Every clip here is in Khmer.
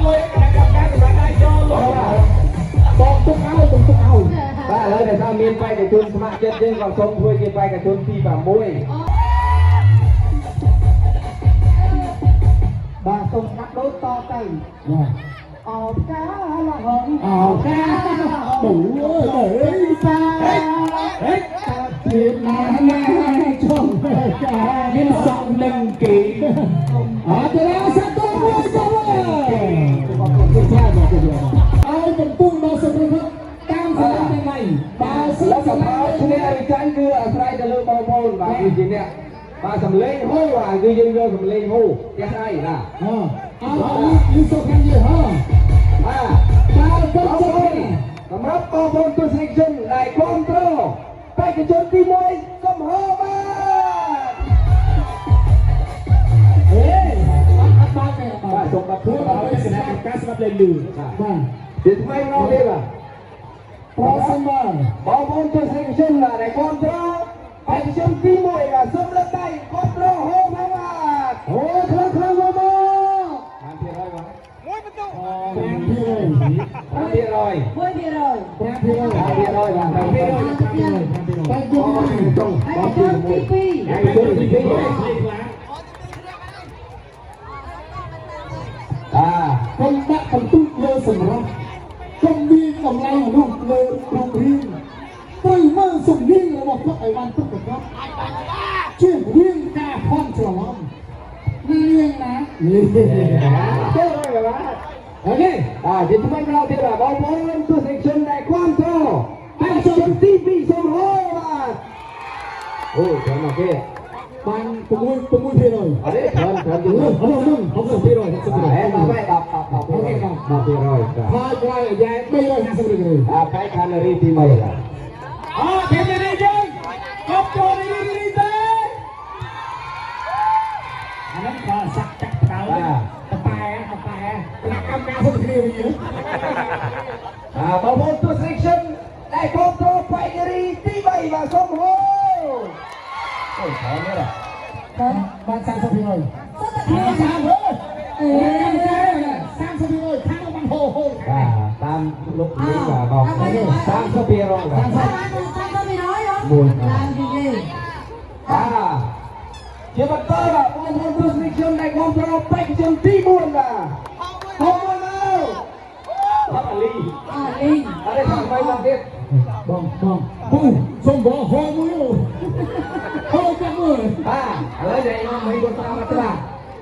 មួយกับการសម្រាប់ដៃចូលបងទុកឲ្យបាទឥឡូវដែលថាមានបេក្ខជនស្ម័គ្រចិត្តយើងក៏សូមធ្វើជាបេក្ខជនទី6បាទសូមកាត់ដូចតទៅអោកាละហងអោកាបុអើយសាហេទៀតណាជុំកាមានសំនឹងគេអត់ទេសាទរមួយចូលឲ្យកំពុងដល់សម្រាប់តាមស្លាប់ទាំងនេះបើសិនសម្រាប់គ្នាអរិចាញ់គឺអាស្រ័យទៅលើបងប្អូនបាទគឺជាអ្នកបាទសម្លេងហូគឺយើងយកសម្លេងហូផ្ទះស្អីណាអត់យូរសុខខាងយើងហ៎បាទបើទៅសម្រាប់បងប្អូនទស្សនិកជនដែលគ្រប់គ្រងបេក្ខជនទី1សូមហៅបាទអេអត់បាទសូមបាត់ខ្លួនដល់គណៈកម្មការស្ដាប់លេងលឺបាទទីថ្មីមកទៀតបាទប្រសិនបើបងប្អូនទស្សនិកជនដែលគ្រប់គ្រងបេក្ខជនទី1បាទសូមលើកដៃគ្រប់គ្រងហៅបាទអូខ្លាំងខ្លាំងមកបានពីហើយបាទមួយបន្ទុក5%បាទខ្ញុំដាក់បន្ទុកលើសម្រាប់ខ្ញុំមានតម្លៃរូបលើរូបរាងត្រូវមើលសំនៀងរបស់គាត់ឲ្យបានពិតប្រាកដជៀសវាងការភ័ន្តច្រឡំនាងណាចូលហើយបាទអូខេជាថ្មីម្ដងទៀតបាទបងប្អូនទស្សនិកជនដែលគ្រប់គ្រងបេក្ខជនទី2សូមហៅបាទអូចាំមកគេបាន6%អត់ទេច្រើនជាងនោះ60%ហេមក10%អូខេ10%ហើយក្រោយយ៉ា350%បេក្ខនារីទី1បាទគេមាននេះយើងអបចូលនេះទេអានេះក៏សាក់ចាក់តើតតែគណៈកម្មការសុខភាពយើងបងប្អូនទស្សនិកជនដែលគ្រប់គ្រងបេក្ខនារីទី3បាទសូមហៅអូយថននេះបាន30%ខាងបានហូតាមលោកនេះបាទបង30%បាទមួយជាបន្តបាទបងប្អូនទស្សនិកជនដែលគ្រប់គ្រងបេក្ខជនទី4បាទហូបមកអាលីអរេខាងបីមកទៀតបងពូសុំបងហូបមួយហូបចាំមើលឥឡូវនេះខ្ញុំមិនគាត់តាមត្រា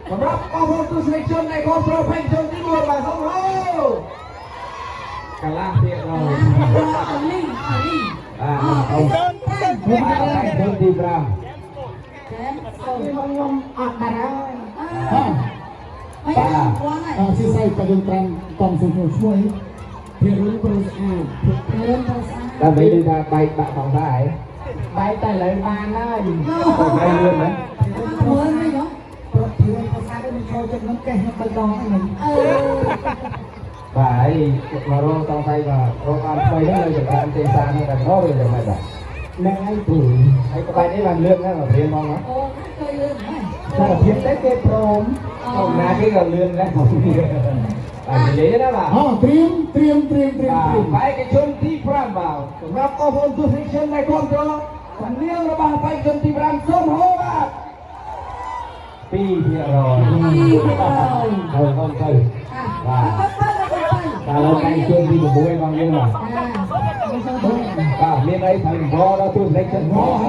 សម្រាប់បងប្អូនទស្សនិកជនដែលគ្រប់គ្រងបេក្ខជនទី4បាទសូមហៅកន្លះទៀតrồiអាលីអូខ្ញុំបានទី5ខ្ញុំអត់បានហើយជាស្អីក៏យើងត្រាំតំសុខឈ្មោះភារុនប្រុសស្អាតដើម្បីនិយាយថាបែកដាក់ផងដែរបែកតែលើបានហើយបែកលឿនណាមើលមិនហ៎ប្រធានភាសានេះមិនចូលចិត្តនឹងកេះបៃតងហ្នឹងបាទហើយមករកតង់ថៃបាទរកបានថ្មីនេះនៅចំទេសានេះតែរកវាយ៉ាងម៉េចបាទនឹងឯងព្រោះហើយក្បាច់នេះបានលឿនណាស់រៀនមកណាអូគេលឿនណាស់តែរៀនតែគេព្រមông na cái gần lươn đấy bạn lý đó bà triêm phải cái chân ti pram vào ngọc có vốn tu sinh chân này con cho còn liêng nó bằng phải chân ti pram sớm hô bà pi thiệt rồi thôi không thôi và lâu nay chân đi một buổi bằng như mà liên đây thành bò đó tu sinh chân bò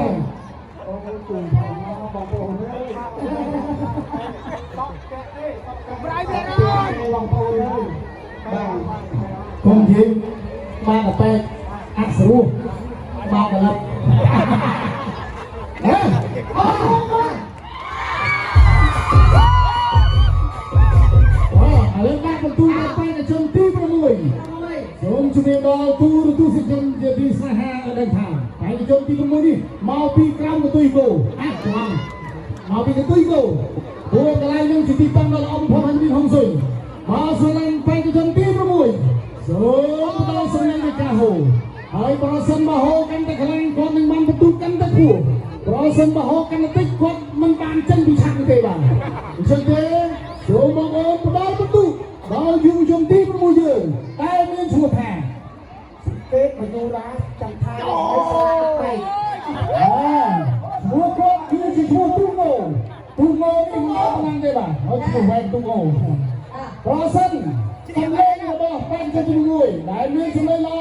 con gì ba là pe ác xấu ba là lập lên ba con tu là pe là chân tu vào người giống chúng mình đó tu sinh chân đi xa ha ở đây thẳng phải là chân tu vào đi mau pi cam của tôi vô mau pi cái tôi vô buồn cái này nhưng chỉ ti tăng là ông phong hành viên không rồi mà số lần pe cái chân tu vào người sớm tao sân lên cái hồហើយប្រសិនបើហូរកាន់តែខ្លាំងគាត់នឹងបានបន្ទុកកាន់តែខ្ពស់ប្រសិនបើហូរកាន់តែតិចគាត់មិនបានចេញពីឆាកទេបាទអញ្ចឹងទេចូលមកអូនផ្ដល់បន្ទុកដ ដល់យុវជនទី6យើងតែមានឈ្មោះថាទេពយុរាចាំថាឲ្យស្លាប់ទៅឈ្មោះគាត់គឺជាឈ្មោះទូងោនេះមិនដល់ណាស់ទេបាទហើយឈ្មោះវែងទូងោប្រសិនសម្លេងរបស់ពេញជាជំនួយដែលមានសម្លេងល្អ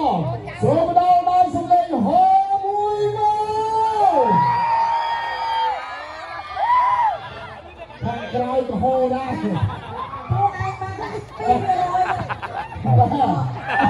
សូមដល់ដល់សម្លេងហោមួយមកខាងក្រោយក៏ហោដែរពួកឯងបានតែពីរ